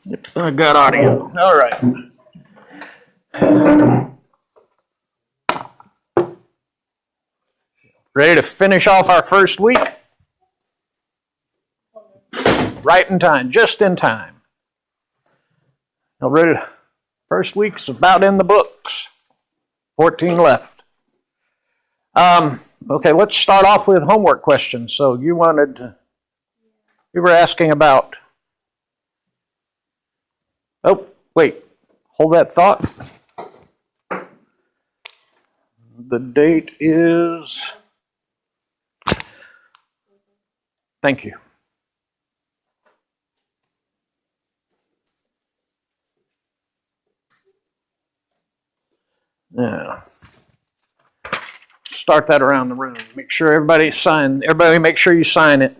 Yep, I got audio. All right. Ready to finish off our first week? Right in time, just in time. Now, ready? First week's about in the books. 14 left. Okay, let's start off with homework questions. So you were asking about. Oh, wait. Hold that thought. The date is. Thank you. Yeah. Start that around the room. Make sure everybody make sure you sign it.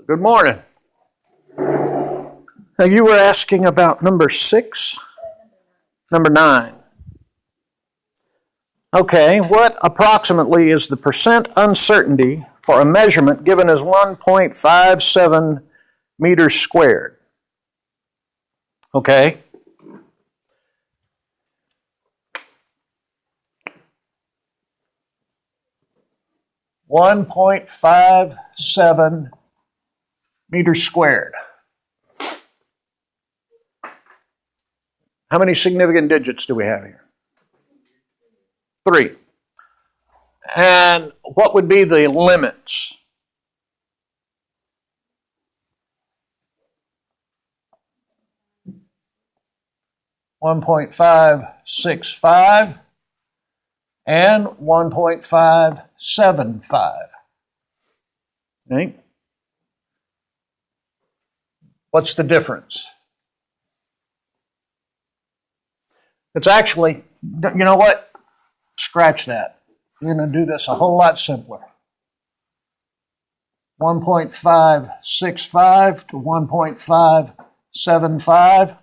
Good morning. Now you were asking about number 6? Number 9. Okay, what approximately is the percent uncertainty for a measurement given as 1.57 meters squared? Okay. .57 meters squared. How many significant digits do we have here? 3. And what would be the limits? .565 and 1.575. Okay. What's the difference? It's actually, you know what? Scratch that. You're going to do this a whole lot simpler. 1.565 to 1.575.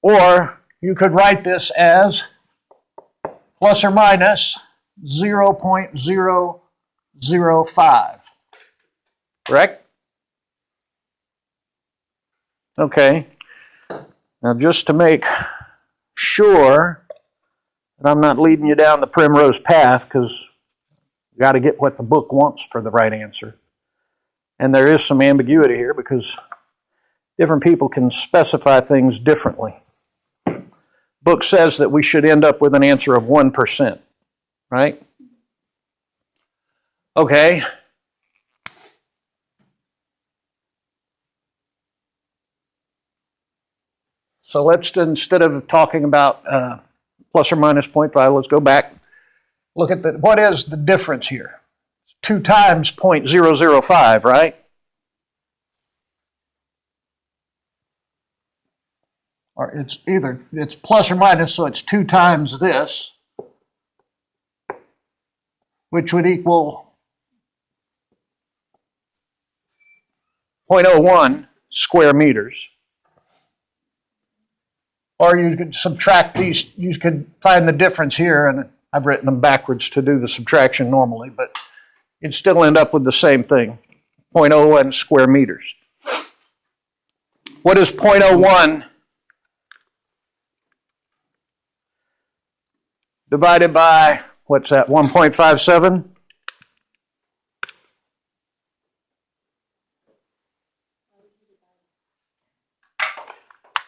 Or you could write this as plus or minus 0.005. Correct? Okay. Now just to make sure that I'm not leading you down the primrose path, because you got to get what the book wants for the right answer. And there is some ambiguity here because different people can specify things differently. Book says that we should end up with an answer of 1%, right? Okay. So let's, instead of talking about plus or minus 0.5, let's go back. Look at what is the difference here? 2 times 0.005, right? Or it's plus or minus, so it's 2 times this, which would equal 0.01 square meters. Or you could subtract these, you could find the difference here, and I've written them backwards to do the subtraction normally, but you'd still end up with the same thing, 0.01 square meters. What is 0.01 divided by, what's that, 1.57?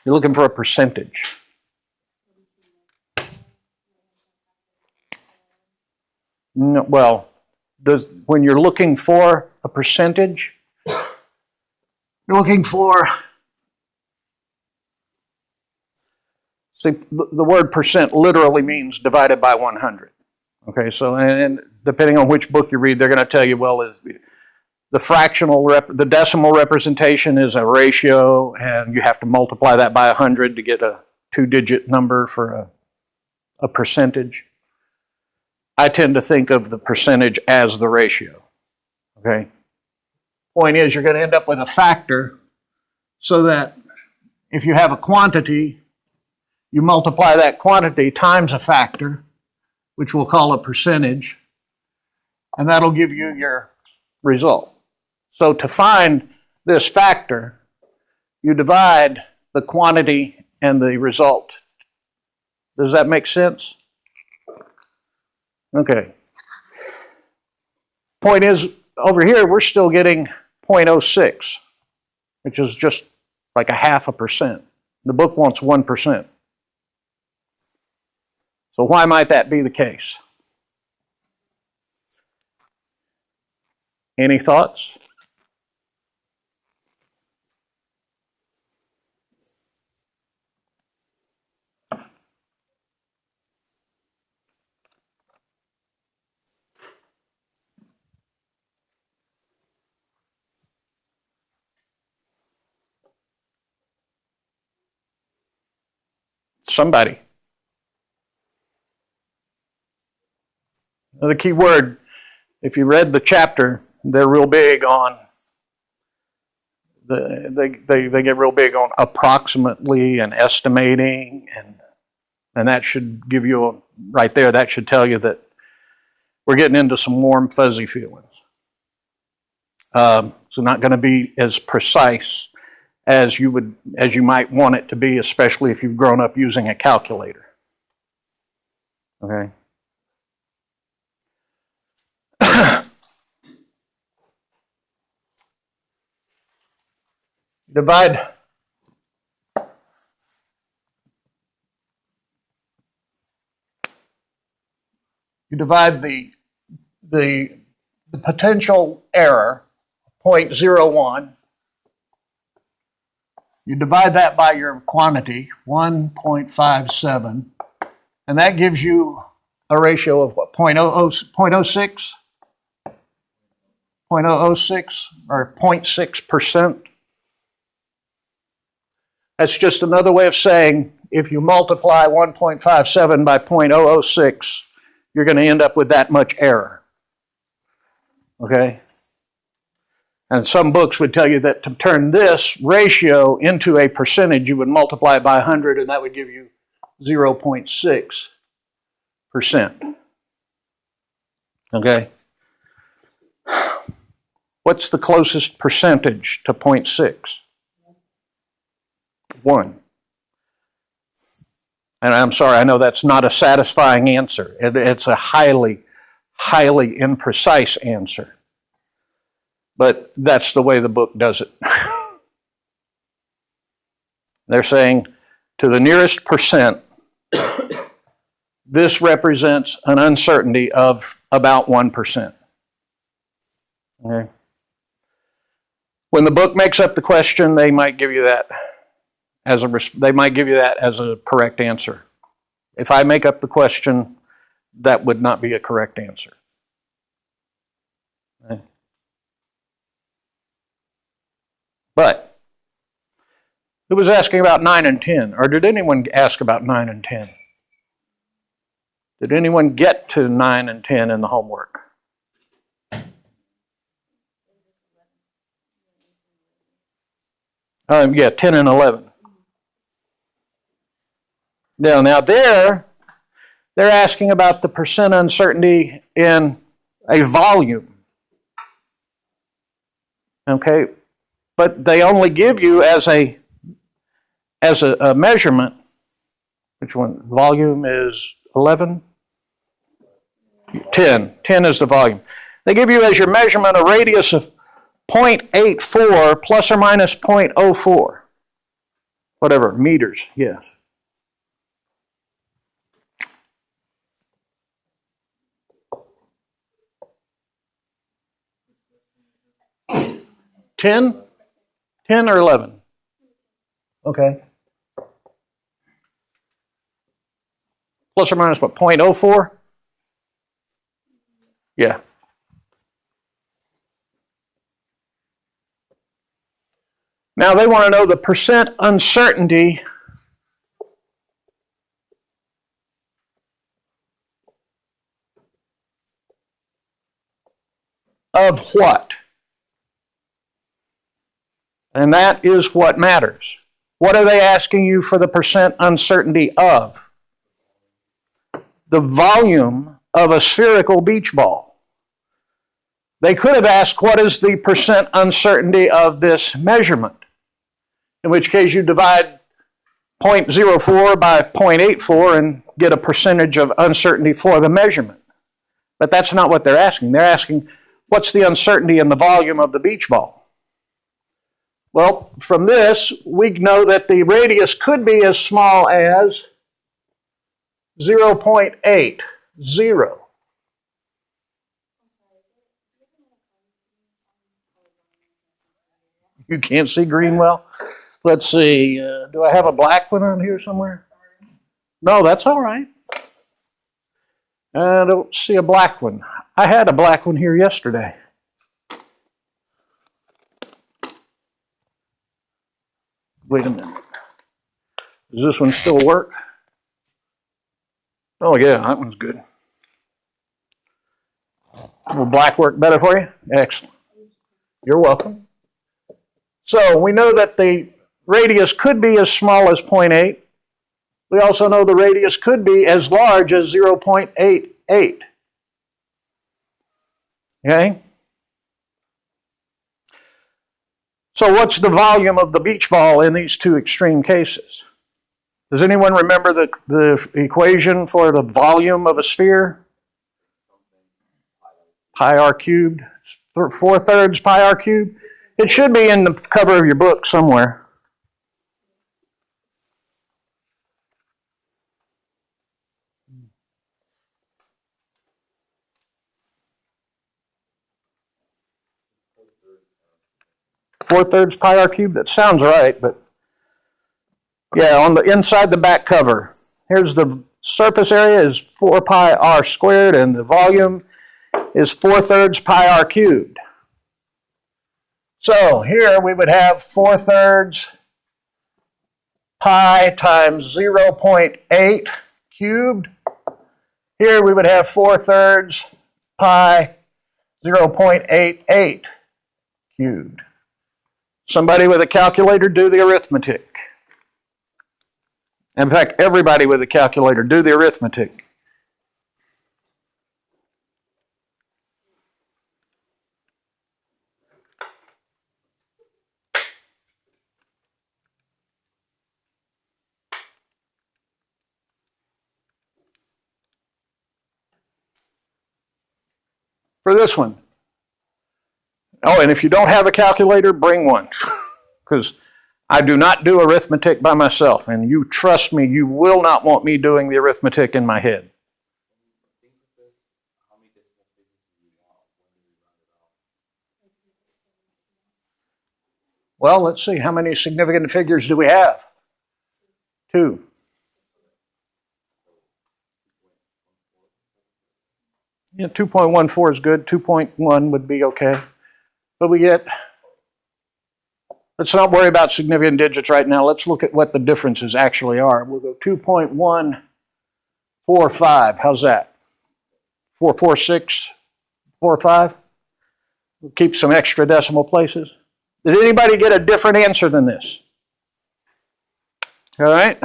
You're looking for a percentage. No, well, when you're looking for a percentage, you're looking for, see, the word percent literally means divided by 100. Okay, so, and depending on which book you read, they're going to tell you, well, the decimal representation is a ratio, and you have to multiply that by 100 to get a 2-digit number for a percentage. I tend to think of the percentage as the ratio. Okay? Point is, you're going to end up with a factor so that if you have a quantity, you multiply that quantity times a factor, which we'll call a percentage, and that'll give you your result. So to find this factor, you divide the quantity and the result. Does that make sense? Okay. Point is, over here, we're still getting 0.06, which is just like 0.5%. The book wants 1%. So why might that be the case? Any thoughts? Somebody. Now, the key word, if you read the chapter, they're real big on, they get real big on approximately and estimating, and that should give you, right there, that should tell you that we're getting into some warm, fuzzy feelings. So not going to be as precise as you might want it to be, especially if you've grown up using a calculator. Okay. Divide the potential error, 0.01. You divide that by your quantity, 1.57, and that gives you a ratio of what, 0.06? 0.006 or 0.6%. That's just another way of saying if you multiply 1.57 by 0.006, you're going to end up with that much error. Okay? And some books would tell you that to turn this ratio into a percentage, you would multiply it by 100, and that would give you 0.6%. Okay? What's the closest percentage to 0.6? 1. And I'm sorry, I know that's not a satisfying answer. It's a highly, highly imprecise answer. But that's the way the book does it. They're saying to the nearest percent, this represents an uncertainty of about 1%. Okay. When the book makes up the question, they might give you that as a correct answer. If I make up the question, that would not be a correct answer. Okay. But who was asking about 9 and 10? Or did anyone ask about 9 and 10? Did anyone get to 9 and 10 in the homework? Yeah, 10 and 11. Now they're asking about the percent uncertainty in a volume. Okay, but they only give you as a measurement. Which one? Volume is 11? 10. 10 is the volume. They give you as your measurement a radius of 0.84 plus or minus 0.04. Whatever, meters, yes. $10? 10 or 11? Okay. Plus or minus what, 0.04? Yeah. Now they want to know the percent uncertainty of what? And that is what matters. What are they asking you for the percent uncertainty of? The volume of a spherical beach ball. They could have asked, what is the percent uncertainty of this measurement? In which case you divide 0.04 by 0.84 and get a percentage of uncertainty for the measurement. But that's not what they're asking. They're asking, what's the uncertainty in the volume of the beach ball? Well, from this, we know that the radius could be as small as 0.80. You can't see green well? Let's see, do I have a black one on here somewhere? No, that's all right. I don't see a black one. I had a black one here yesterday. Wait a minute. Does this one still work? Oh yeah, that one's good. Will black work better for you? Excellent. You're welcome. So we know that the radius could be as small as 0.8. We also know the radius could be as large as 0.88. Okay? So what's the volume of the beach ball in these two extreme cases? Does anyone remember the equation for the volume of a sphere? Pi r cubed, 4/3 pi r cubed. It should be in the cover of your book somewhere. Four-thirds pi r cubed, that sounds right, but yeah, on the inside the back cover. Here's the surface area is 4 pi r squared, and the volume is 4/3 pi r cubed. So here we would have 4/3 pi times 0.8 cubed. Here we would have 4/3 pi 0.88 cubed. Somebody with a calculator, do the arithmetic. In fact, everybody with a calculator, do the arithmetic. For this one. Oh, and if you don't have a calculator, bring one. Because I do not do arithmetic by myself. And you trust me, you will not want me doing the arithmetic in my head. Well, let's see. How many significant figures do we have? 2. Yeah, 2.14 is good. 2.1 would be okay. But we get, let's not worry about significant digits right now. Let's look at what the differences actually are. We'll go 2.145. How's that? 44645? We'll keep some extra decimal places. Did anybody get a different answer than this? All right.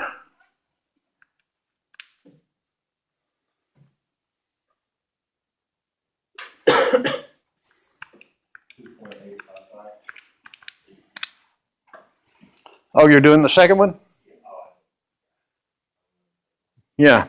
Oh, you're doing the second one? Yeah.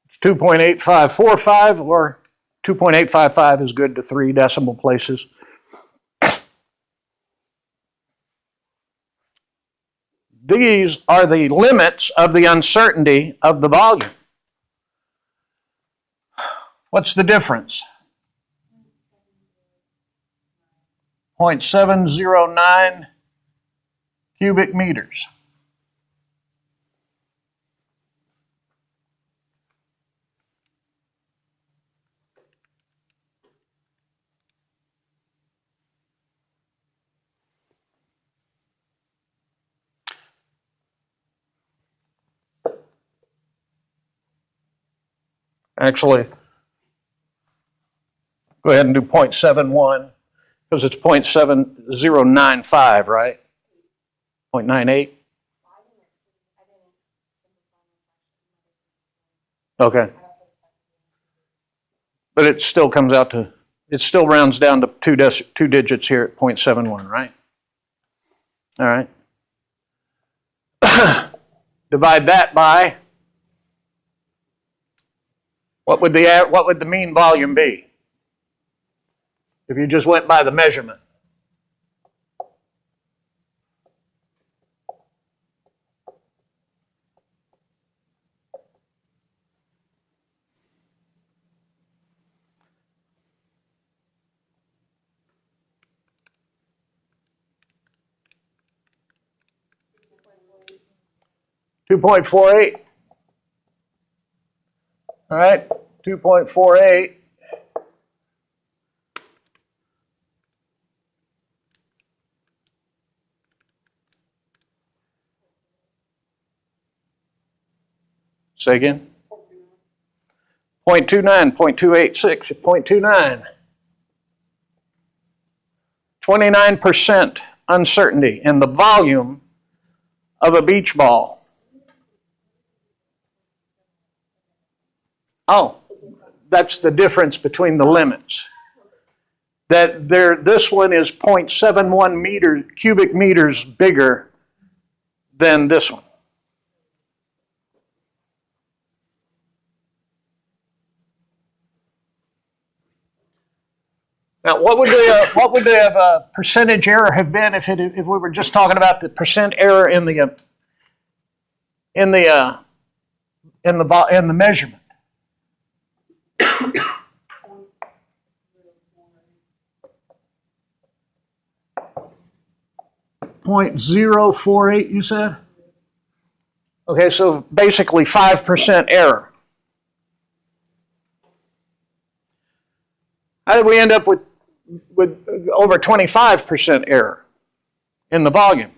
It's 2.8545 or 2.855 is good to 3 decimal places. These are the limits of the uncertainty of the volume. What's the difference? 0.709 cubic meters. Actually, go ahead and do 0.71 because it's 0.7095, right? 0.98? Okay. But it still comes out to, it still rounds down to two digits here at 0.71, right? All right. Divide that by, what would the mean volume be if you just went by the measurement? $2.48. All right, 2.48. Say again? 0.29, 0.286, 0.29. 29% uncertainty in the volume of a beach ball. Oh, that's the difference between the limits. That this one is 0.71 cubic meters bigger than this one. Now, what would the percentage error have been if we were just talking about the percent error in the measurement? 0.048, you said? Okay, so basically 5% error. How did we end up with over 25% error in the volume?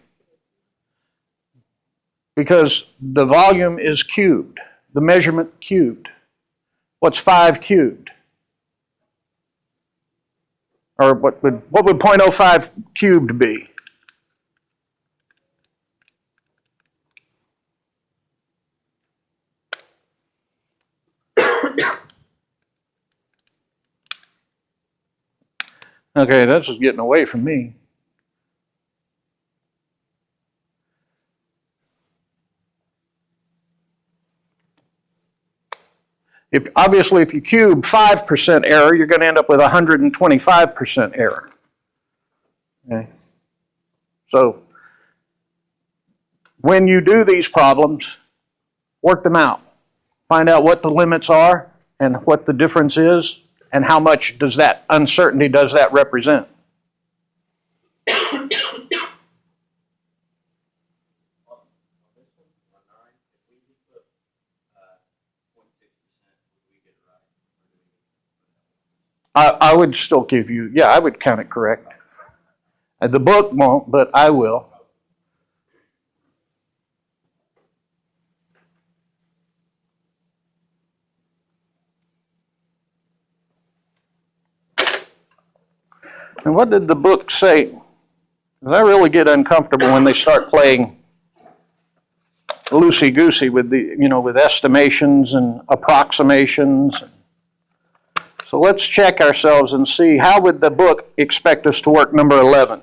Because the volume is cubed, the measurement cubed. What's 5 cubed? Or what would 0.05 cubed be? Okay, that's just getting away from me. Obviously, if you cube 5% error, you're going to end up with 125% error. Okay. So, when you do these problems, work them out. Find out what the limits are and what the difference is, and how much does that uncertainty does that represent. I would still give you, yeah, I would count it correct. The book won't, but I will. And what did the book say? Because I really get uncomfortable when they start playing loosey-goosey with with estimations and approximations. So let's check ourselves and see, how would the book expect us to work number 11?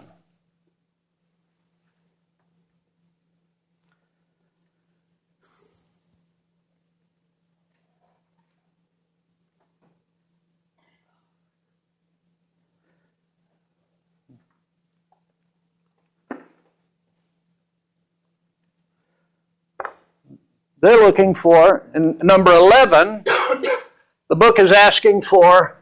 They're looking for, in number 11, the book is asking for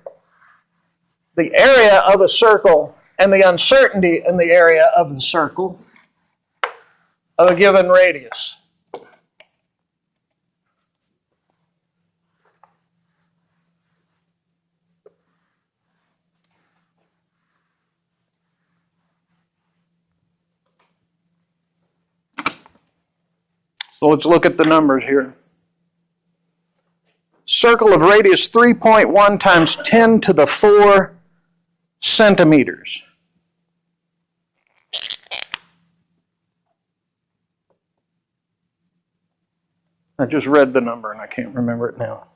the area of a circle and the uncertainty in the area of the circle of a given radius. So let's look at the numbers here. circle of radius 3.1 times 10 to the 4 centimeters. I just read the number and I can't remember it now.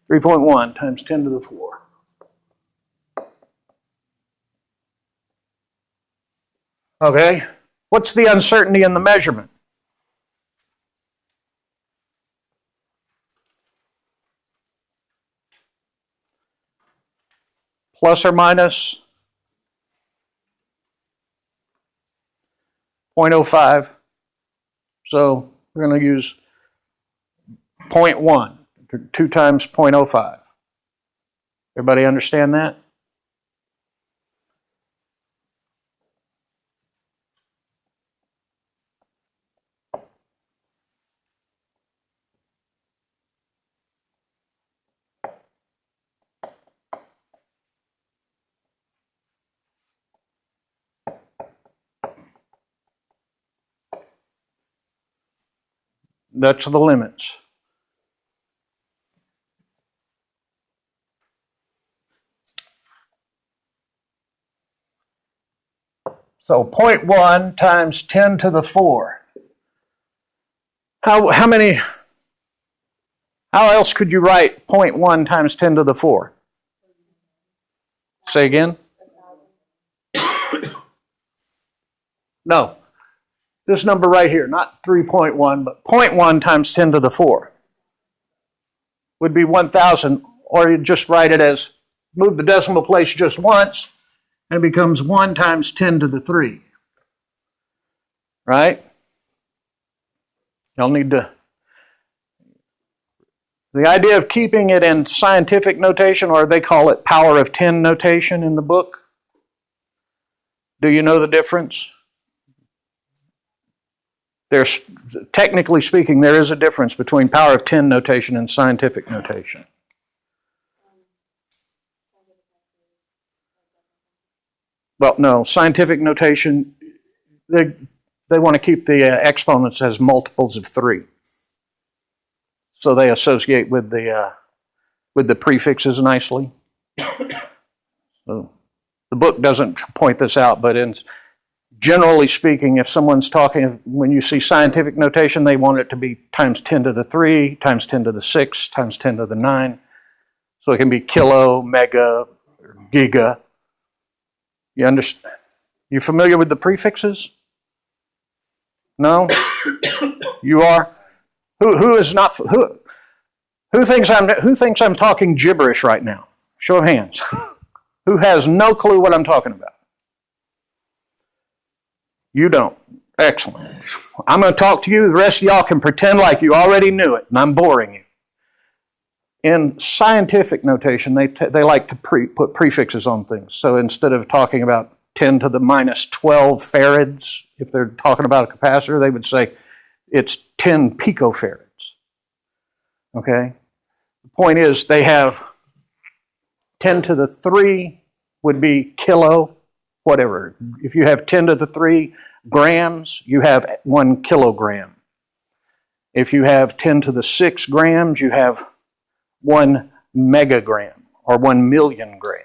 3.1 times 10 to the 4. Okay, what's the uncertainty in the measurement? Plus or minus 0.05. So we're going to use 0.1, 2 times 0.05. Everybody understand that? That's the limits. So 0.1 times 10 to the 4. How else could you write 0.1 times 10 to the 4? Say again? No. This number right here, not 3.1, but 0.1 times 10 to the 4 would be 1,000, or you just write it as, move the decimal place just once, and it becomes 1 times 10 to the 3. Right? You'll need to... The idea of keeping it in scientific notation, or they call it power of 10 notation in the book. Do you know the difference? There's, technically speaking, there is a difference between power of 10 notation and scientific notation. Well, no, scientific notation, they want to keep the exponents as multiples of 3. So they associate with the prefixes nicely. So the book doesn't point this out, but generally speaking, if someone's talking, when you see scientific notation, they want it to be times 10 to the 3, times 10 to the 6, times 10 to the 9. So it can be kilo, mega, or giga. You understand? You familiar with the prefixes? No? You are? Who is not? Who thinks I'm talking gibberish right now? Show of hands. Who has no clue what I'm talking about? You don't. Excellent. I'm going to talk to you. The rest of y'all can pretend like you already knew it, and I'm boring you. In scientific notation, they like to put prefixes on things. So instead of talking about 10 to the minus 12 farads, if they're talking about a capacitor, they would say it's 10 picofarads. Okay? The point is they have 10 to the 3 would be kilo, whatever. If you have 10 to the 3 grams, you have 1 kilogram. If you have 10 to the 6 grams, you have 1 megagram, or 1 million grams.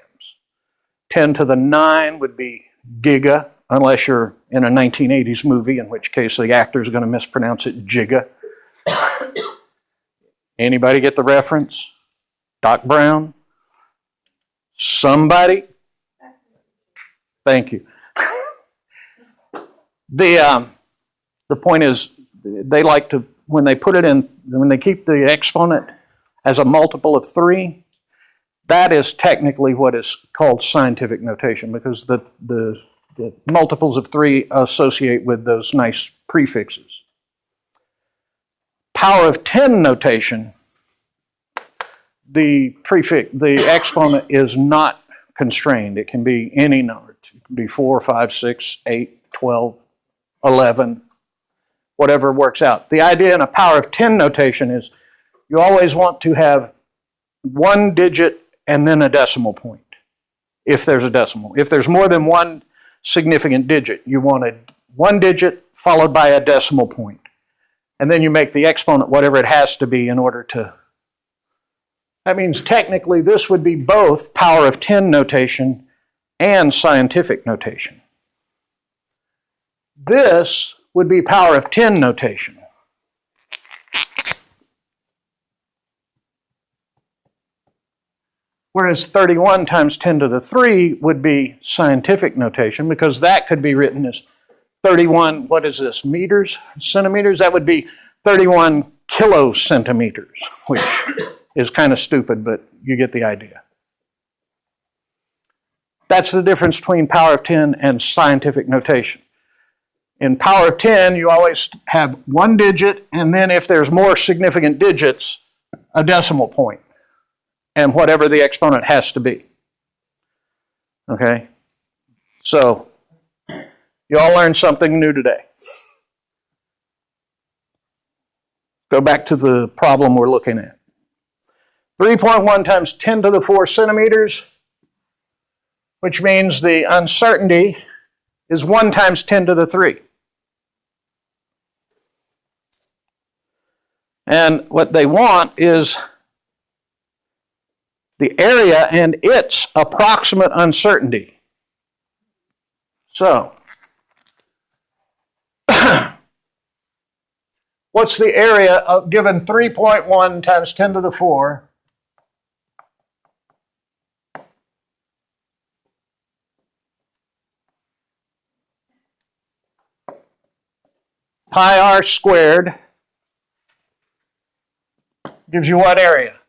10 to the 9 would be giga, unless you're in a 1980s movie, in which case the actor's going to mispronounce it giga. Anybody get the reference? Doc Brown? Somebody? Thank you. The point is, they like to, when they put it in, when they keep the exponent as a multiple of 3, that is technically what is called scientific notation, because the multiples of 3 associate with those nice prefixes. Power of 10 notation, the exponent is not constrained. It can be any number. It can be 4, 5, 6, 8, 12, 11, whatever works out. The idea in a power of 10 notation is you always want to have 1 digit and then a decimal point, if there's a decimal. If there's more than 1 significant digit, you want 1 digit followed by a decimal point. And then you make the exponent whatever it has to be in order to That means technically this would be both power of 10 notation and scientific notation. This would be power of 10 notation. Whereas 31 times 10 to the 3 would be scientific notation, because that could be written as 31, what is this, meters, centimeters? That would be 31 kilocentimeters, which is kind of stupid, but you get the idea. That's the difference between power of 10 and scientific notation. In power of 10, you always have one digit, and then if there's more significant digits, a decimal point, and whatever the exponent has to be. Okay? So, you all learned something new today. Go back to the problem we're looking at. 3.1 times 10 to the 4 centimeters, which means the uncertainty is 1 times 10 to the 3. And what they want is the area and its approximate uncertainty. So, what's the area of given 3.1 times 10 to the 4 pi r squared gives you what area?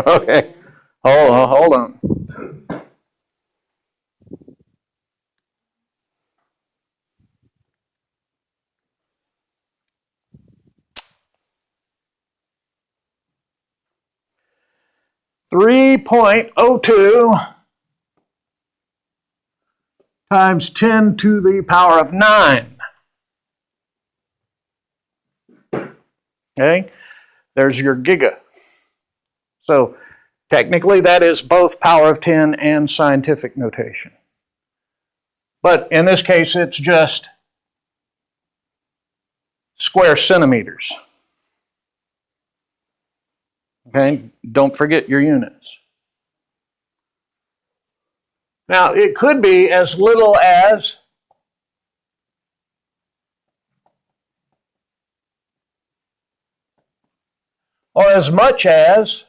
Okay, hold on. .02 times 10 to the power of 9. Okay, there's your giga. So technically that is both power of 10 and scientific notation. But in this case it's just square centimeters. Okay, don't forget your units. Now it could be as little as or as much as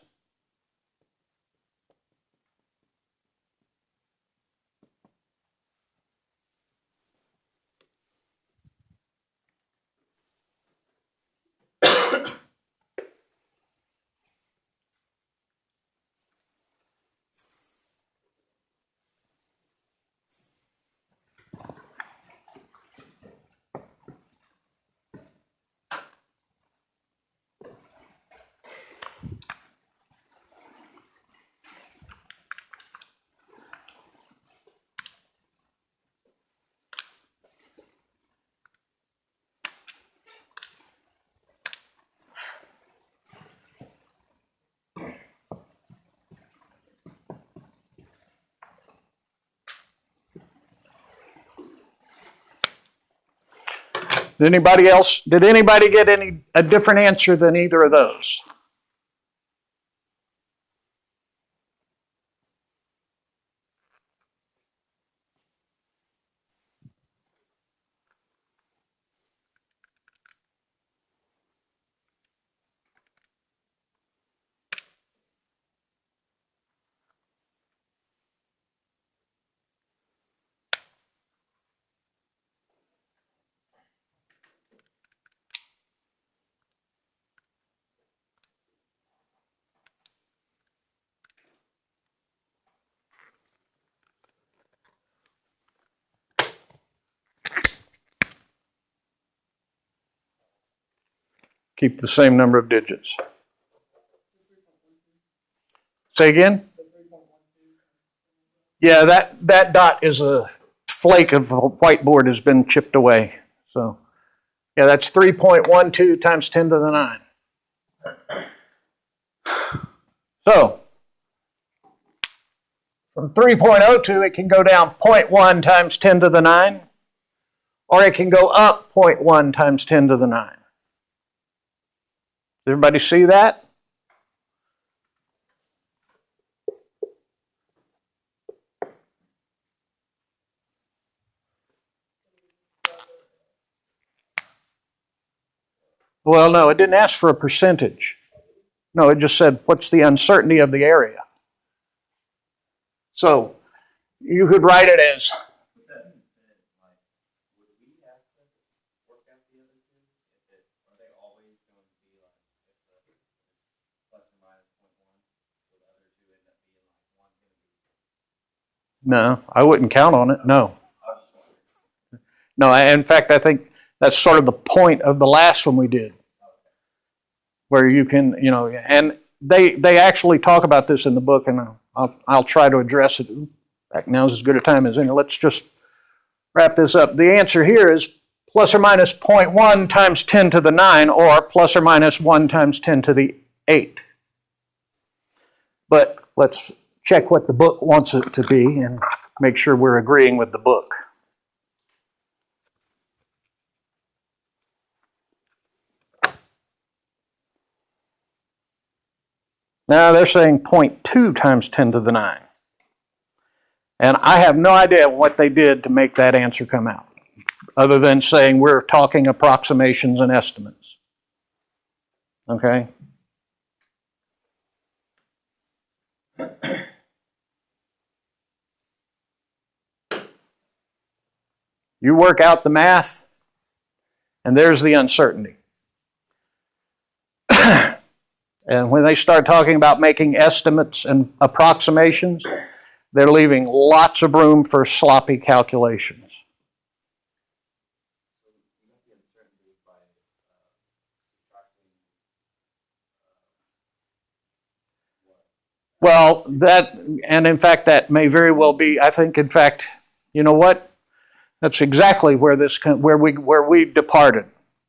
did anybody get a different answer than either of those? keep the same number of digits. Say again? Yeah, that dot is a flake of whiteboard has been chipped away. So, yeah, that's 3.12 times 10 to the 9. So, from 3.02, it can go down 0.1 times 10 to the 9, or it can go up 0.1 times 10 to the 9. Does everybody see that? Well, no, it didn't ask for a percentage. No, it just said, what's the uncertainty of the area? So, you could write it as no, I wouldn't count on it, no. No, in fact, I think that's sort of the point of the last one we did. Where you can, and they actually talk about this in the book, and I'll try to address it. In fact, now's as good a time as any. Let's just wrap this up. The answer here is plus or minus 0.1 times 10 to the 9, or plus or minus 1 times 10 to the 8. But let's check what the book wants it to be and make sure we're agreeing with the book. Now they're saying 0.2 times 10 to the 9. And I have no idea what they did to make that answer come out, other than saying we're talking approximations and estimates. Okay? You work out the math, and there's the uncertainty. And when they start talking about making estimates and approximations, they're leaving lots of room for sloppy calculations. Well, and in fact, that may very well be, I think, in fact, you know what? That's exactly where we departed.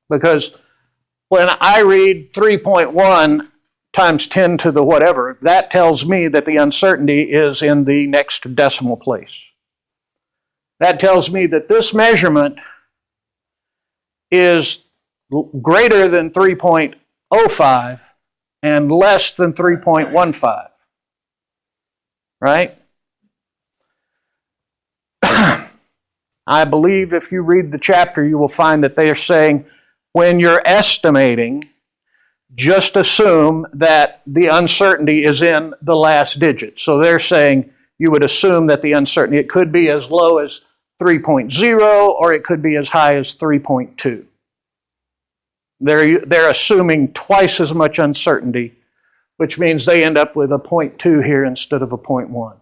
Because when I read 3.1 times 10 to the whatever, that tells me that the uncertainty is in the next decimal place. That tells me that this measurement is greater than 3.05 and less than 3.15. Right? I believe if you read the chapter, you will find that they are saying when you're estimating, just assume that the uncertainty is in the last digit. So they're saying you would assume that the uncertainty, it could be as low as 3.0 or it could be as high as 3.2. They're assuming twice as much uncertainty, which means they end up with a 0.2 here instead of a 0.1.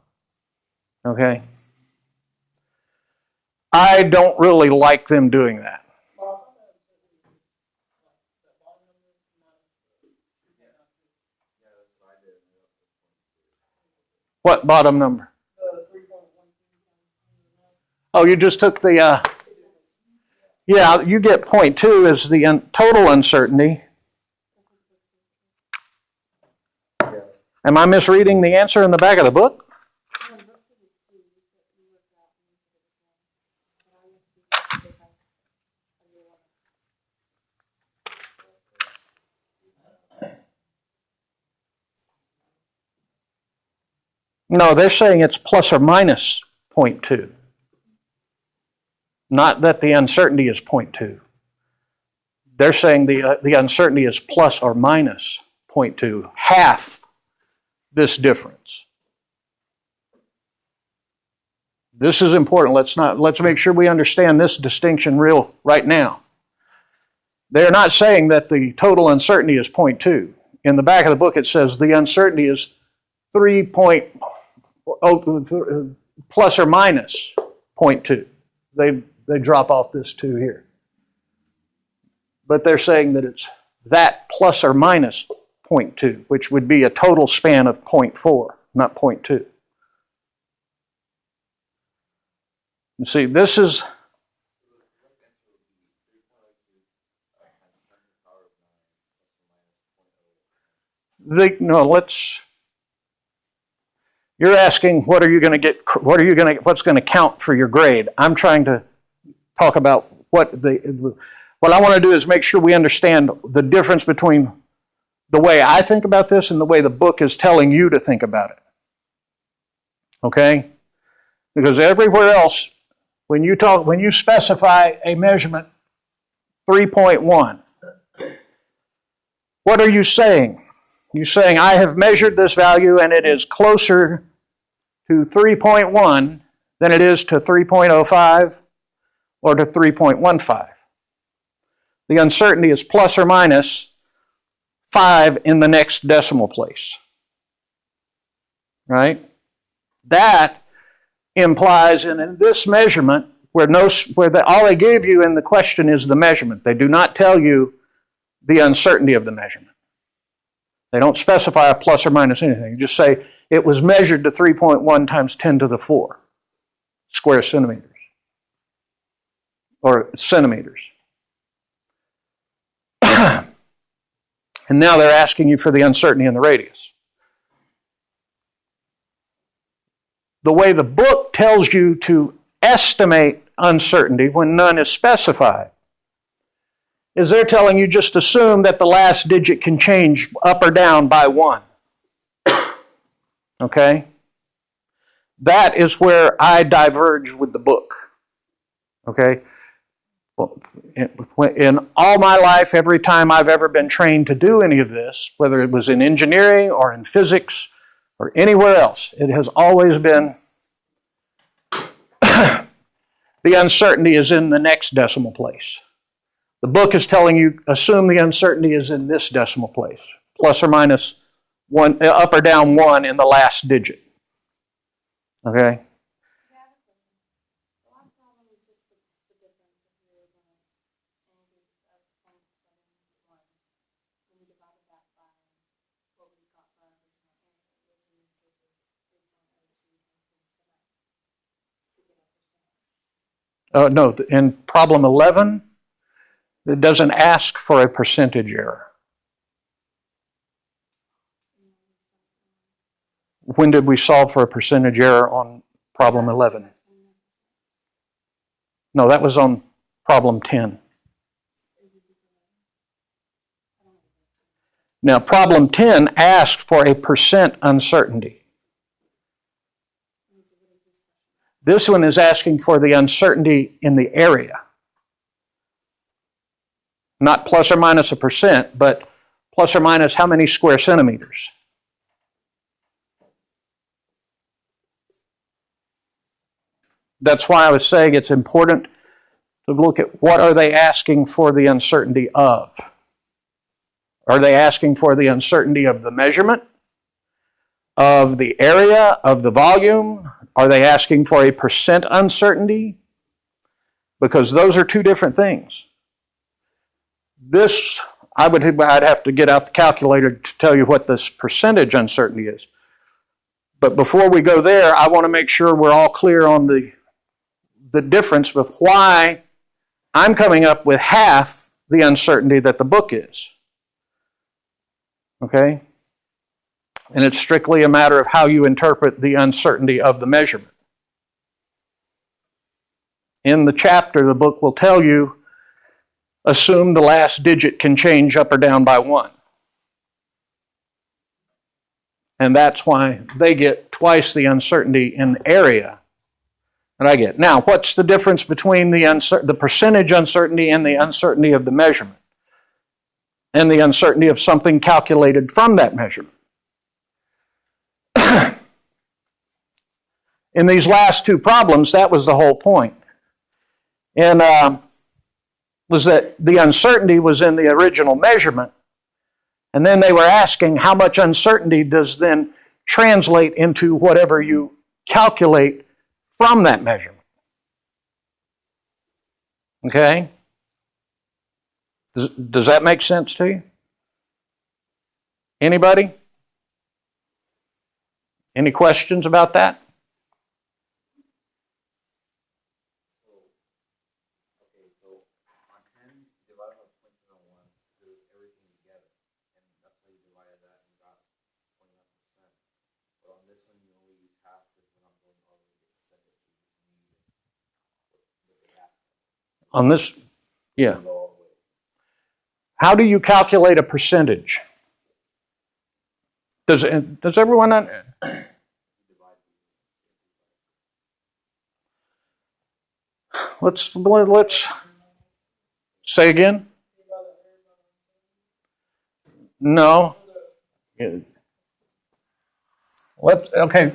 Okay? I don't really like them doing that. What bottom number? Oh, you just took the, yeah, you get 0.2 as the total uncertainty. Am I misreading the answer in the back of the book? No, they're saying it's plus or minus 0.2. Not that the uncertainty is 0.2. They're saying the uncertainty is plus or minus 0.2, half this difference. This is important. Let's make sure we understand this distinction right now. They're not saying that the total uncertainty is 0.2. In the back of the book it says the uncertainty is 3.0 plus or minus 0.2. They drop off this 2 here. But they're saying that it's that plus or minus 0.2, which would be a total span of 0.4, not 0.2. You see, this is... You're asking what's going to count for your grade. I'm trying to talk about what I want to do is make sure we understand the difference between the way I think about this and the way the book is telling you to think about it. Okay? Because everywhere else, when you specify a measurement 3.1, what are you saying? You're saying, I have measured this value and it is closer to 3.1 than it is to 3.05 or to 3.15. The uncertainty is plus or minus 5 in the next decimal place. Right? That implies in this measurement, all they gave you in the question is the measurement. They do not tell you the uncertainty of the measurement. They don't specify a plus or minus anything. You just say it was measured to 3.1 times 10 to the 4 square centimeters. Or centimeters. And now they're asking you for the uncertainty in the radius. The way the book tells you to estimate uncertainty when none is specified is they're telling you just assume that the last digit can change up or down by 1. Okay? That is where I diverge with the book. Okay? In all my life, every time I've ever been trained to do any of this, whether it was in engineering or in physics or anywhere else, it has always been the uncertainty is in the next decimal place. The book is telling you, assume the uncertainty is in this decimal place, plus or minus 1, up or down 1 in the last digit. Okay? No, in problem 11, it doesn't ask for a percentage error. When did we solve for a percentage error on problem 11? No, that was on problem 10. Now, problem 10 asks for a percent uncertainty. This one is asking for the uncertainty in the area. Not plus or minus a percent, but plus or minus how many square centimeters. That's why I was saying it's important to look at what are they asking for the uncertainty of. Are they asking for the uncertainty of the measurement, of the area, of the volume? Are they asking for a percent uncertainty? Because those are two different things. This, I'd have to get out the calculator to tell you what this percentage uncertainty is. But before we go there, I want to make sure we're all clear on the difference with why I'm coming up with half the uncertainty that the book is. Okay? And it's strictly a matter of how you interpret the uncertainty of the measurement. In the chapter, the book will tell you, assume the last digit can change up or down by 1. And that's why they get twice the uncertainty in the area that I get. Now, what's the difference between the percentage uncertainty and the uncertainty of the measurement? And the uncertainty of something calculated from that measurement? In these last two problems, that was the whole point. And was that the uncertainty was in the original measurement. And then they were asking how much uncertainty does then translate into whatever you calculate from that measurement. Okay? Does that make sense to you? Anybody? Any questions about that? On this, yeah. How do you calculate a percentage? Does everyone let's say again? No. Okay.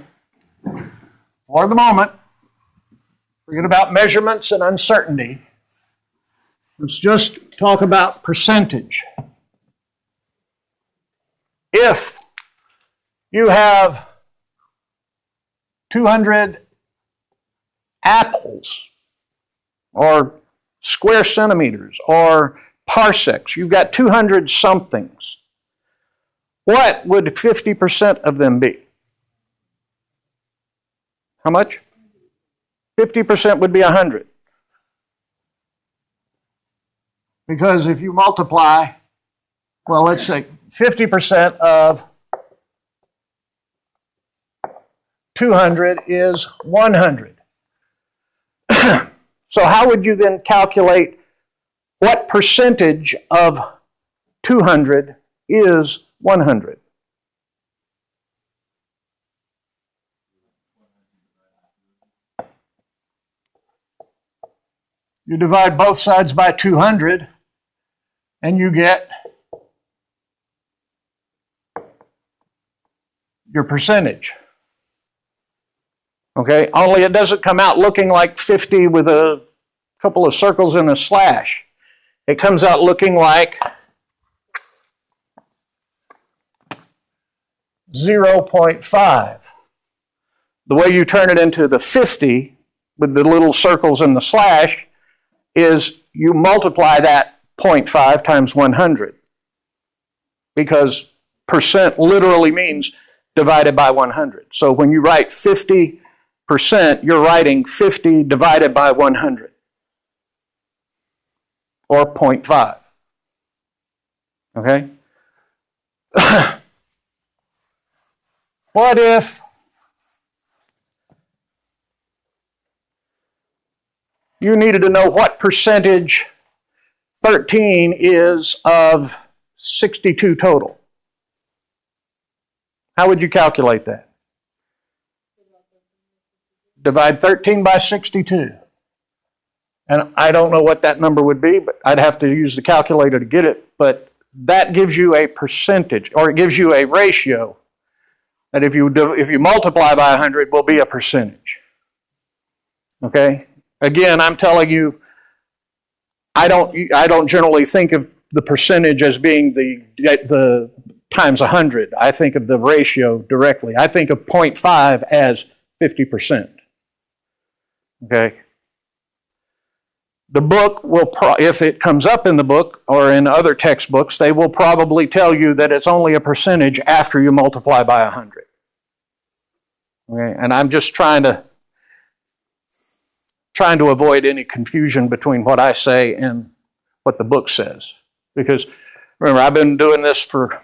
For the moment, forget about measurements and uncertainty. Let's just talk about percentage. If you have 200 apples, or square centimeters, or parsecs, you've got 200 somethings, what would 50% of them be? How much? 50% would be 100. Because if you multiply, well, let's say 50% of 200 is 100. So how would you then calculate what percentage of 200 is 100? You divide both sides by 200, and you get your percentage. Okay, only it doesn't come out looking like 50 with a couple of circles and a slash. It comes out looking like 0.5. The way you turn it into the 50 with the little circles and the slash is you multiply that 0.5 times 100, because percent literally means divided by 100. So when you write 50%, you're writing 50 divided by 100, or 0.5. Okay? What if you needed to know what percentage 13 is of 62 total? How would you calculate that? Divide 13 by 62. And I don't know what that number would be, but I'd have to use the calculator to get it. But that gives you a percentage, or it gives you a ratio that if you multiply by 100 will be a percentage. Okay? Again, I'm telling you, I don't generally think of the percentage as being the times 100. I think of the ratio directly. I think of 0.5 as 50%. Okay? The book will, if it comes up in the book or in other textbooks, they will probably tell you that it's only a percentage after you multiply by 100. Okay? And I'm just trying to avoid any confusion between what I say and what the book says. Because remember, I've been doing this for a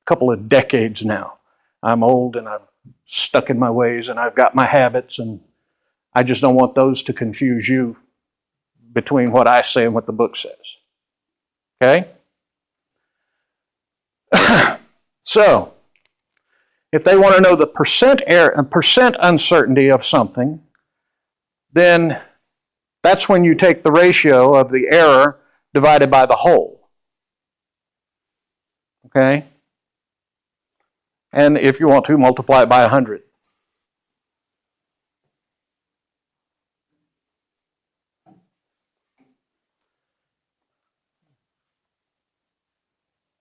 couple of decades now. I'm old and I'm stuck in my ways and I've got my habits, and I just don't want those to confuse you between what I say and what the book says. Okay? So, if they want to know the percent uncertainty of something, then that's when you take the ratio of the error divided by the whole. Okay? And if you want to, multiply it by 100.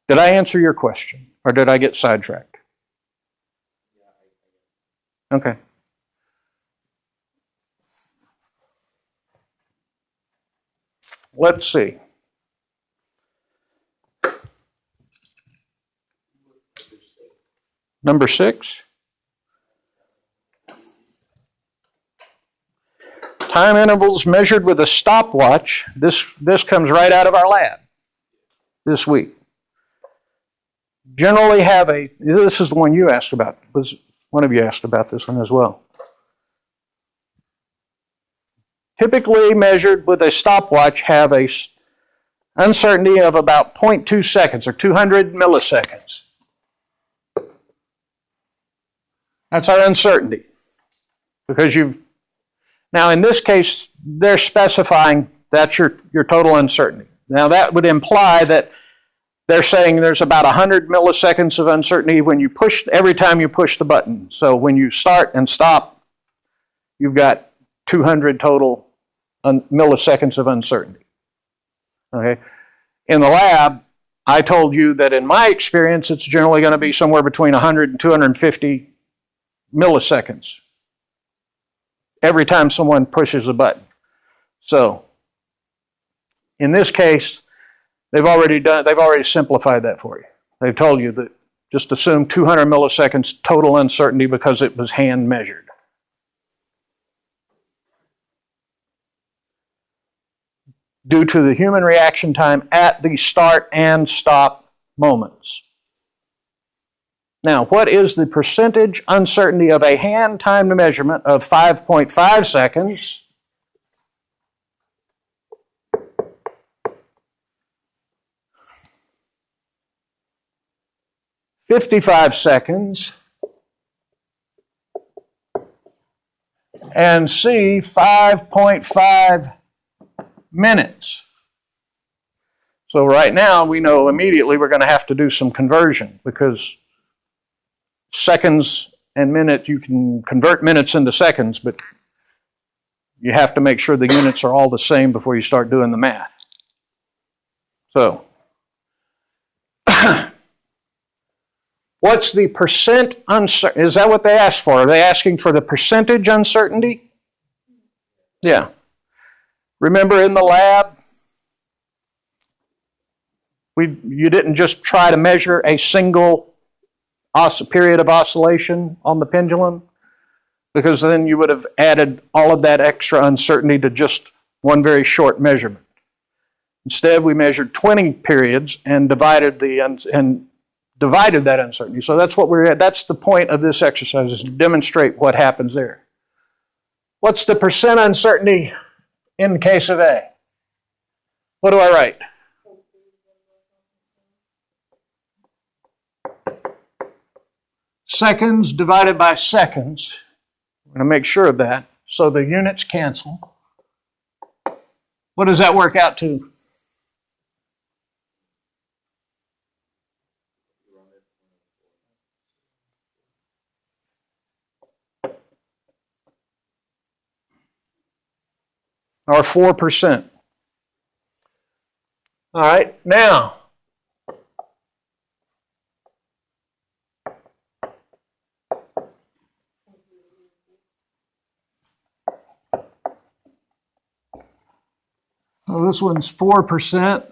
Did I answer your question, or did I get sidetracked? Okay. Let's see. Number 6. Time intervals measured with a stopwatch. This comes right out of our lab this week. Generally have this is the one you asked about. One of you asked about this one as well. Typically measured with a stopwatch have a uncertainty of about 0.2 seconds or 200 milliseconds. That's our uncertainty. Because now in this case, they're specifying that's your total uncertainty. Now that would imply that they're saying there's about 100 milliseconds of uncertainty when you every time you push the button. So when you start and stop, you've got 200 total milliseconds of uncertainty. Okay. In the lab, I told you that in my experience, it's generally going to be somewhere between 100 and 250 milliseconds every time someone pushes a button. So in this case, they've already simplified that for you. They've told you that just assume 200 milliseconds total uncertainty because it was hand measured. Due to the human reaction time at the start and stop moments. Now, what is the percentage uncertainty of a hand timed measurement of 5.5 seconds? "55 seconds, and C, 5.5 minutes. So right now, we know immediately we're going to have to do some conversion because seconds and minutes, you can convert minutes into seconds, but you have to make sure the units are all the same before you start doing the math. So, what's the percent uncertainty? Is that what they asked for? Are they asking for the percentage uncertainty? Yeah. Remember in the lab, you didn't just try to measure a single period of oscillation on the pendulum, because then you would have added all of that extra uncertainty to just one very short measurement. Instead, we measured 20 periods and divided that uncertainty. So that's what we're at. That's the point of this exercise, is to demonstrate what happens there. What's the percent uncertainty in the case of A? What do I write? Seconds divided by seconds. I'm going to make sure of that. So the units cancel. What does that work out to? Or 4%. All right, now, well, this one's 4%.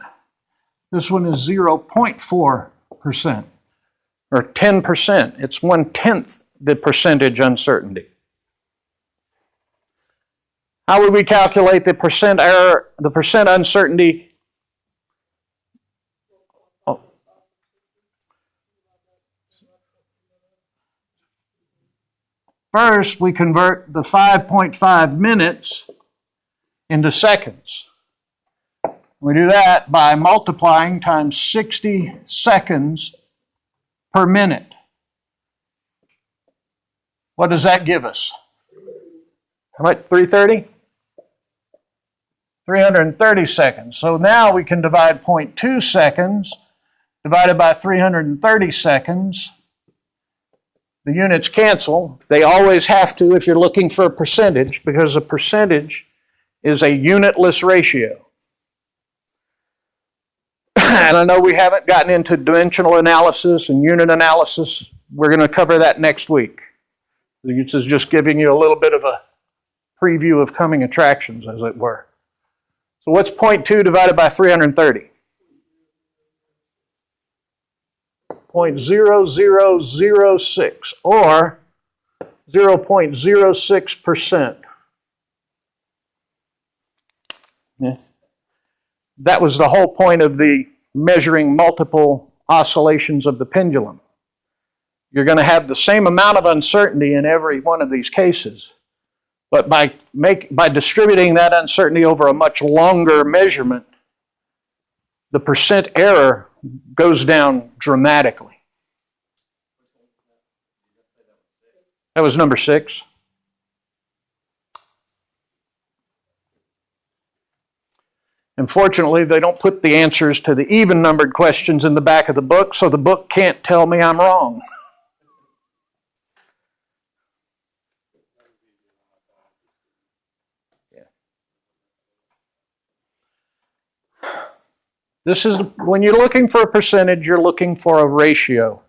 This one is 0.4%, or 10%. It's 1/10 the percentage uncertainty. How would we calculate the percent error, the percent uncertainty? Oh. First, we convert the 5.5 minutes into seconds. We do that by multiplying times 60 seconds per minute. What does that give us? How much? 330? 330 seconds. So now we can divide 0.2 seconds divided by 330 seconds. The units cancel. They always have to if you're looking for a percentage, because a percentage is a unitless ratio. And I know we haven't gotten into dimensional analysis and unit analysis. We're going to cover that next week. This is just giving you a little bit of a preview of coming attractions, as it were. So what's 0.2 divided by 330? 0.0006 or 0.06%. Yeah. That was the whole point of the measuring multiple oscillations of the pendulum. You're going to have the same amount of uncertainty in every one of these cases. But by distributing that uncertainty over a much longer measurement, the percent error goes down dramatically. That was number 6. Unfortunately, they don't put the answers to the even-numbered questions in the back of the book, so the book can't tell me I'm wrong. This is, when you're looking for a percentage, you're looking for a ratio.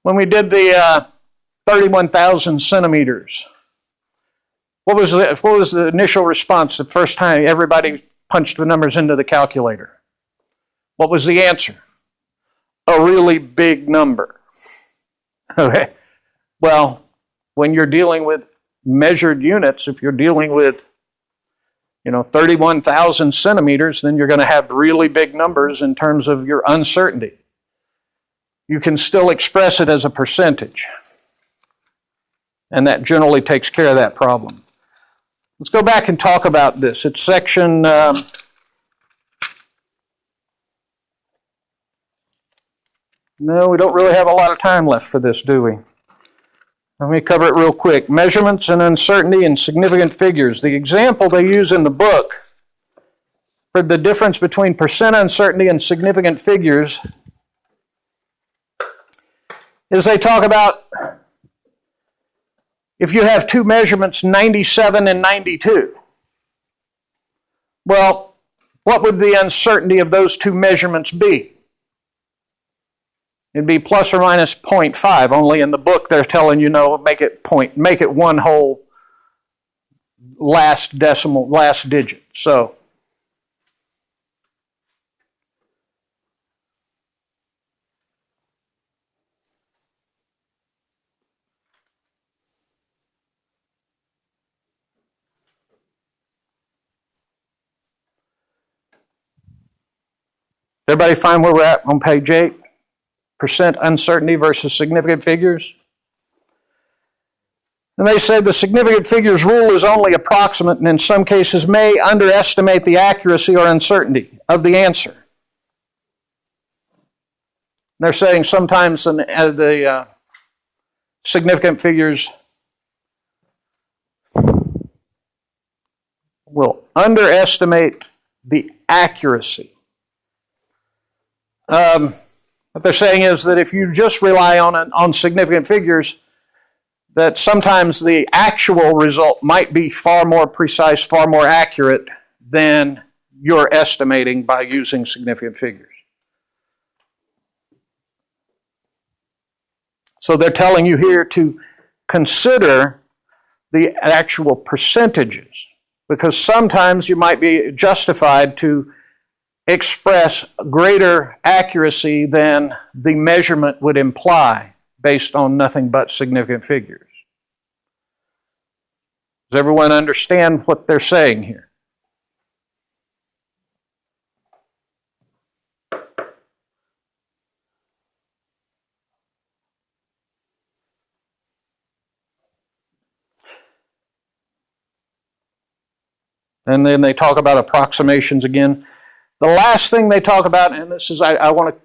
When we did the 31,000 centimeters, what was the initial response the first time everybody punched the numbers into the calculator? What was the answer? A really big number. Okay. Well, when you're dealing with measured units, if you're dealing with 31,000 centimeters, then you're going to have really big numbers in terms of your uncertainty. You can still express it as a percentage. And that generally takes care of that problem. Let's go back and talk about this. It's section... no, we don't really have a lot of time left for this, do we? Let me cover it real quick. Measurements and uncertainty and significant figures. The example they use in the book for the difference between percent uncertainty and significant figures is they talk about if you have two measurements, 97 and 92. Well, what would the uncertainty of those two measurements be? It'd be plus or minus 0.5. Only in the book they're telling you, no, make it one whole last digit. So everybody find where we're at on page 8? Percent uncertainty versus significant figures. And they say the significant figures rule is only approximate and in some cases may underestimate the accuracy or uncertainty of the answer. They're saying sometimes the significant figures will underestimate the accuracy. What they're saying is that if you just rely on significant figures, that sometimes the actual result might be far more precise, far more accurate than you're estimating by using significant figures. So they're telling you here to consider the actual percentages, because sometimes you might be justified to express greater accuracy than the measurement would imply based on nothing but significant figures. Does everyone understand what they're saying here? And then they talk about approximations again. The last thing they talk about, and this is, I want to,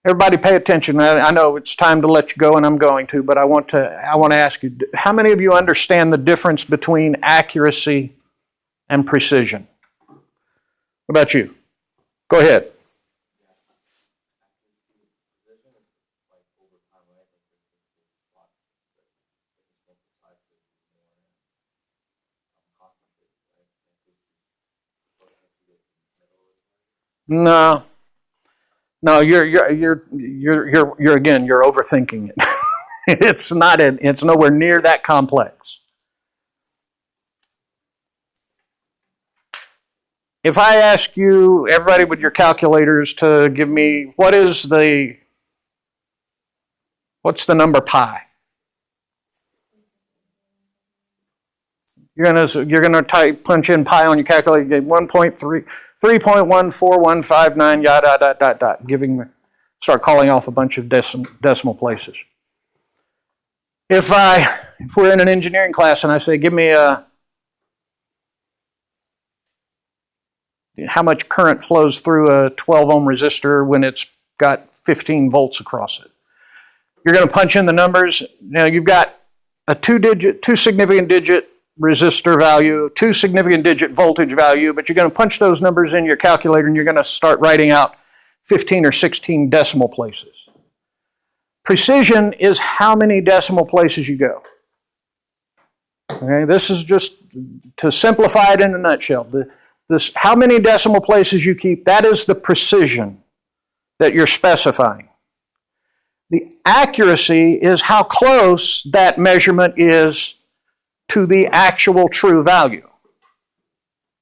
everybody pay attention. I know it's time to let you go, and I'm going to, but I want to ask you, how many of you understand the difference between accuracy and precision? What about you? Go ahead. No, you're again, you're overthinking it. It's nowhere near that complex. if I ask you, everybody with your calculators, to give me what's the number pi? You're gonna punch in pi on your calculator, you get 3.1415 yada, start calling off a bunch of decimal places. If we're in an engineering class and I say, give me how much current flows through a 12 ohm resistor when it's got 15 volts across it. You're going to punch in the numbers. Now you've got a two significant digit resistor value, 2 significant digit voltage value, but you're going to punch those numbers in your calculator and you're going to start writing out 15 or 16 decimal places. Precision is how many decimal places you go. Okay, this is just to simplify it in a nutshell. How many decimal places you keep, that is the precision that you're specifying. The accuracy is how close that measurement is to the actual true value.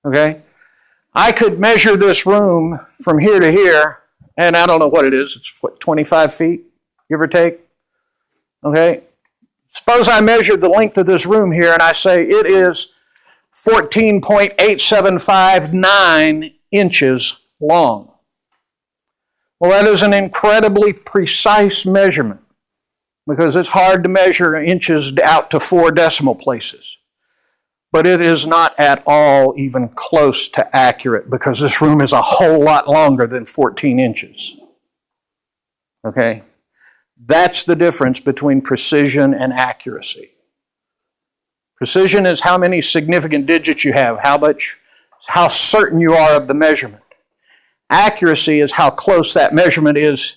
Okay? I could measure this room from here to here, and I don't know what it is. It's what, 25 feet, give or take? Okay? Suppose I measured the length of this room here, and I say it is 14.8759 inches long. Well, that is an incredibly precise measurement because it's hard to measure inches out to 4 decimal places. But it is not at all even close to accurate because this room is a whole lot longer than 14 inches. Okay? That's the difference between precision and accuracy. Precision is how many significant digits you have, how certain you are of the measurement. Accuracy is how close that measurement is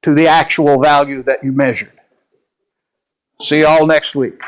to the actual value that you measured. See you all next week.